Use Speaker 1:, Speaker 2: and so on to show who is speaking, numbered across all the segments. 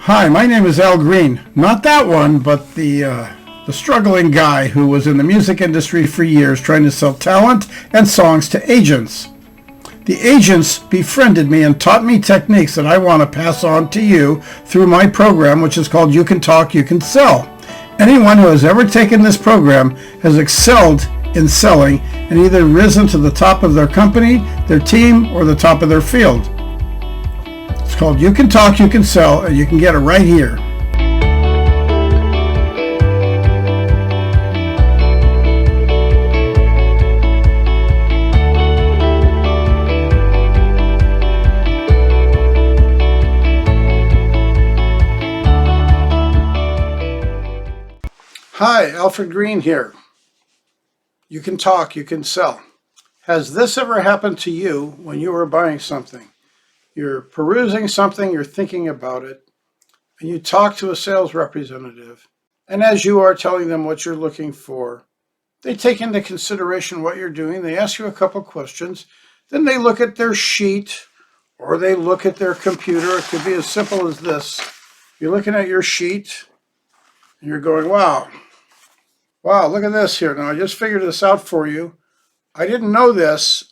Speaker 1: Hi, my name is Al Green. Not that one, but the struggling guy who was in the music industry for years trying to sell talent and songs to agents. The agents befriended me and taught me techniques that I want to pass on to you through my program, which is called You Can Talk, You Can Sell. Anyone who has ever taken this program has excelled in selling and either risen to the top of their company, their team, or the top of their field. It's called You Can Talk, You Can Sell, and you can get it right here. Hi, Alfred Green here. You can talk, you can sell. Has this ever happened to you when you were buying something? You're perusing something, you're thinking about it, and you talk to a sales representative. And as you are telling them what you're looking for, they take into consideration what you're doing. They ask you a couple questions. Then they look at their sheet or they look at their computer. It could be as simple as this. You're looking at your sheet and you're going, wow, look at this here. Now, I just figured this out for you. I didn't know this.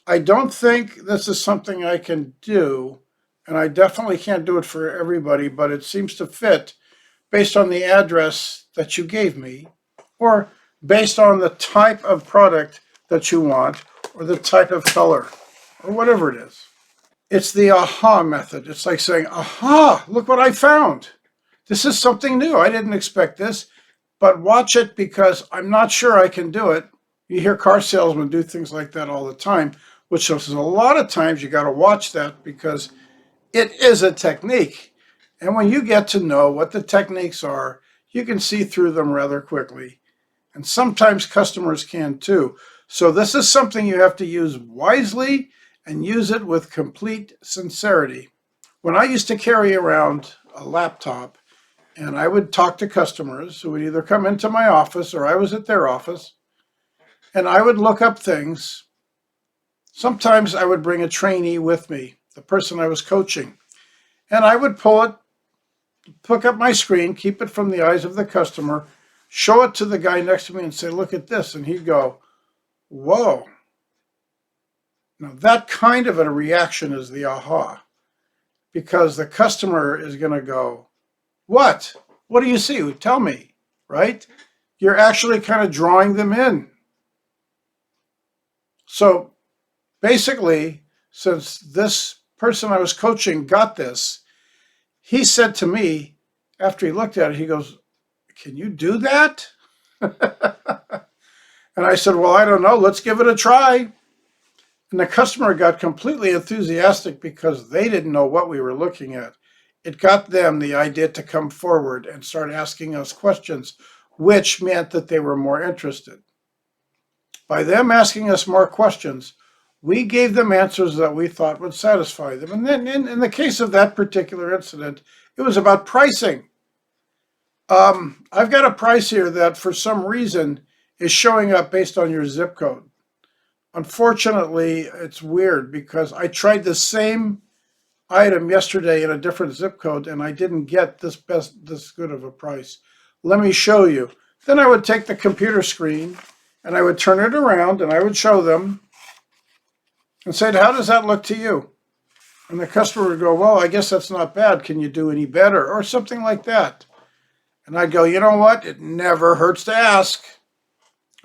Speaker 1: I don't think this is something I can do, and I definitely can't do it for everybody, but it seems to fit based on the address that you gave me, or based on the type of product that you want, or the type of color, or whatever it is. It's the aha method. It's like saying, aha, look what I found. This is something new. I didn't expect this, but watch it because I'm not sure I can do it. You hear car salesmen do things like that all the time, which is a lot of times you got to watch that because it is a technique. And when you get to know what the techniques are, you can see through them rather quickly. And sometimes customers can too. So this is something you have to use wisely and use it with complete sincerity. When I used to carry around a laptop and I would talk to customers who would either come into my office or I was at their office, and I would look up things. Sometimes I would bring a trainee with me, the person I was coaching, and I would pick up my screen, keep it from the eyes of the customer, show it to the guy next to me and say, look at this. And he'd go, whoa. Now that kind of a reaction is the aha, because the customer is going to go, what? What do you see? Tell me, right? You're actually kind of drawing them in. So basically, since this person I was coaching got this, he said to me, after he looked at it, he goes, can you do that? And I said, well, I don't know. Let's give it a try. And the customer got completely enthusiastic because they didn't know what we were looking at. It got them the idea to come forward and start asking us questions, which meant that they were more interested. By them asking us more questions, we gave them answers that we thought would satisfy them. And then in the case of that particular incident, it was about pricing. I've got a price here that for some reason is showing up based on your zip code. Unfortunately, it's weird because I tried the same item yesterday in a different zip code and I didn't get this good of a price. Let me show you. Then I would take the computer screen and I would turn it around and I would show them and say, how does that look to you? And the customer would go, well, I guess that's not bad. Can you do any better? Or something like that. And I'd go, you know what? It never hurts to ask.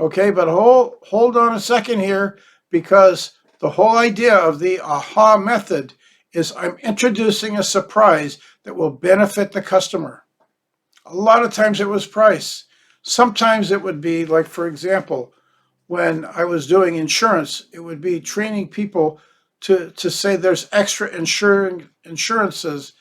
Speaker 1: Okay, but hold on a second here, because the whole idea of the aha method is I'm introducing a surprise that will benefit the customer. A lot of times it was price. Sometimes it would be like, for example, when I was doing insurance, it would be training people to say there's extra insurances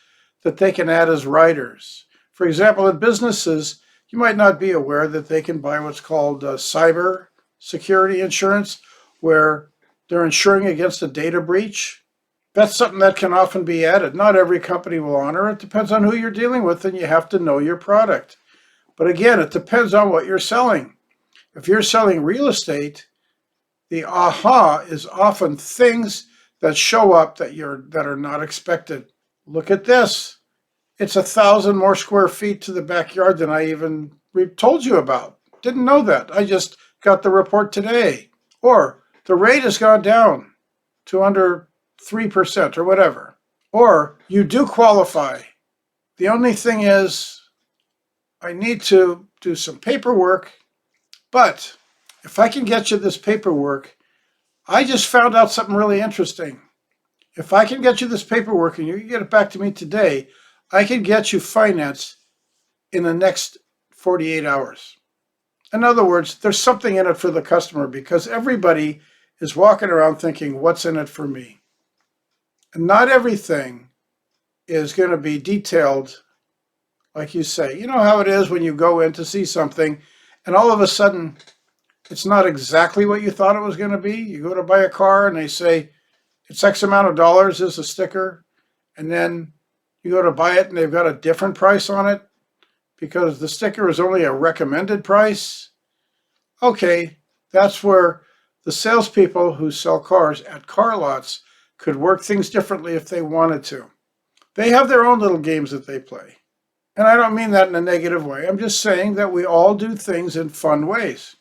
Speaker 1: that they can add as riders. For example, in businesses, you might not be aware that they can buy what's called cyber security insurance, where they're insuring against a data breach. That's something that can often be added. Not every company will honor it. Depends on who you're dealing with, and you have to know your product. But again, it depends on what you're selling. If you're selling real estate, the aha is often things that show up that are not expected. Look at this. It's 1,000 more square feet to the backyard than I even told you about. Didn't know that. I just got the report today. Or the rate has gone down to under 3% or whatever. Or you do qualify. The only thing is I need to do some paperwork, but if I can get you this paperwork, I just found out something really interesting. If I can get you this paperwork and you can get it back to me today, I can get you financed in the next 48 hours. In other words, there's something in it for the customer because everybody is walking around thinking, what's in it for me? And not everything is going to be detailed like you say. You know how it is when you go in to see something and all of a sudden it's not exactly what you thought it was going to be. You go to buy a car and they say it's X amount of dollars is a sticker. And then you go to buy it and they've got a different price on it because the sticker is only a recommended price. Okay, that's where the salespeople who sell cars at car lots could work things differently if they wanted to. They have their own little games that they play. And I don't mean that in a negative way. I'm just saying that we all do things in fun ways.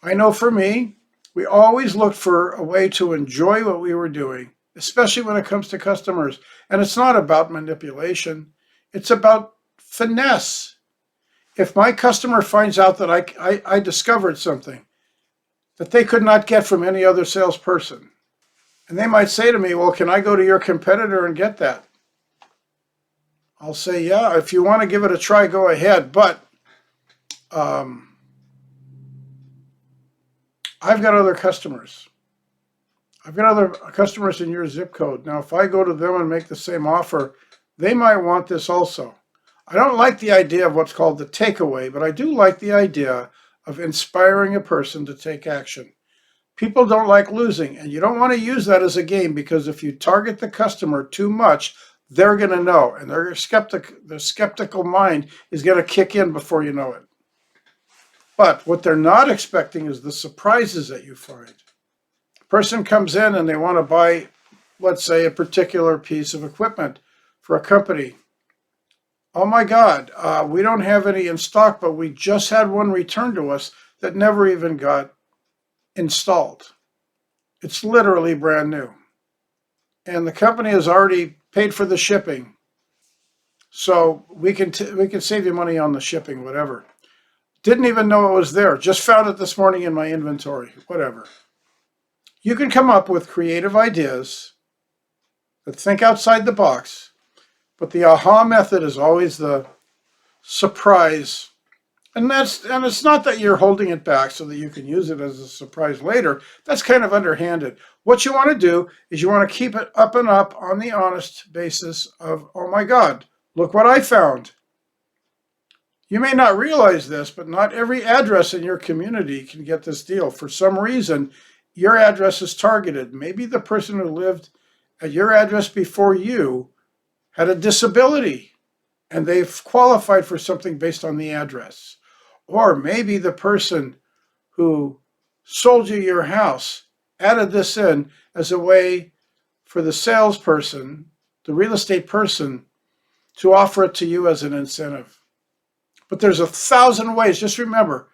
Speaker 1: I know for me, we always looked for a way to enjoy what we were doing, especially when it comes to customers. And it's not about manipulation. It's about finesse. If my customer finds out that I discovered something that they could not get from any other salesperson, and they might say to me, well, can I go to your competitor and get that? I'll say, yeah, if you want to give it a try, go ahead. But I've got other customers. I've got other customers in your zip code. Now, if I go to them and make the same offer, they might want this also. I don't like the idea of what's called the takeaway, but I do like the idea of inspiring a person to take action. People don't like losing, and you don't want to use that as a game because if you target the customer too much, they're going to know, and their skeptical mind is going to kick in before you know it. But what they're not expecting is the surprises that you find. A person comes in and they want to buy, let's say, a particular piece of equipment for a company. Oh my God, we don't have any in stock, but we just had one returned to us that never even got installed. It's literally brand new. And the company has already paid for the shipping. So we can save you money on the shipping, whatever. Didn't even know it was there. Just found it this morning in my inventory, whatever. You can come up with creative ideas that think outside the box, but the aha method is always the surprise. And it's not that you're holding it back so that you can use it as a surprise later. That's kind of underhanded. What you want to do is you want to keep it up and up on the honest basis of, oh my God, look what I found. You may not realize this, but not every address in your community can get this deal. For some reason, your address is targeted. Maybe the person who lived at your address before you had a disability and they've qualified for something based on the address. Or maybe the person who sold you your house added this in as a way for the salesperson, the real estate person, to offer it to you as an incentive. But there's 1,000 ways. Just remember,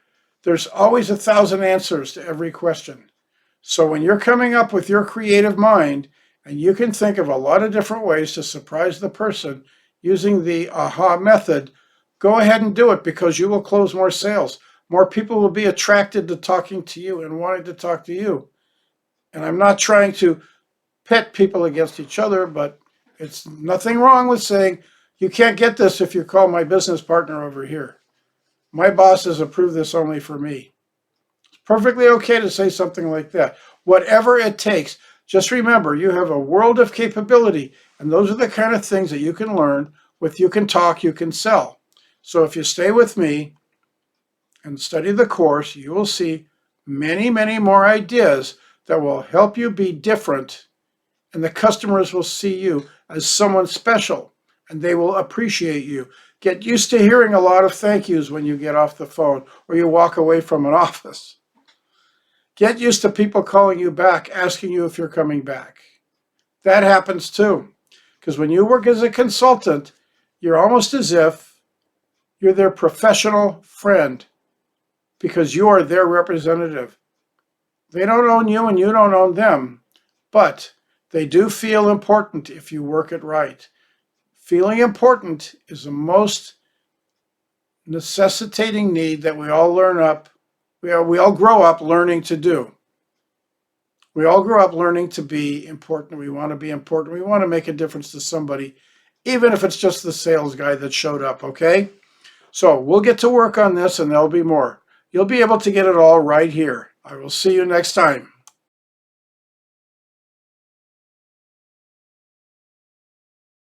Speaker 1: there's always 1,000 answers to every question. So when you're coming up with your creative mind, and you can think of a lot of different ways to surprise the person using the aha method, go ahead and do it because you will close more sales. More people will be attracted to talking to you and wanting to talk to you. And I'm not trying to pit people against each other, but it's nothing wrong with saying, you can't get this if you call my business partner over here. My boss has approved this only for me. It's perfectly okay to say something like that. Whatever it takes. Just remember, you have a world of capability, and those are the kind of things that you can learn with you can talk, you can sell. So if you stay with me and study the course, you will see many, many more ideas that will help you be different, and the customers will see you as someone special, and they will appreciate you. Get used to hearing a lot of thank yous when you get off the phone or you walk away from an office. Get used to people calling you back, asking you if you're coming back. That happens too. Because when you work as a consultant, you're almost as if you're their professional friend because you are their representative. They don't own you and you don't own them, but they do feel important if you work it right. Feeling important is the most necessitating need that we all grow up learning to do. We all grow up learning to be important. We want to be important. We want to make a difference to somebody, even if it's just the sales guy that showed up, okay? So we'll get to work on this and there'll be more. You'll be able to get it all right here. I will see you next time.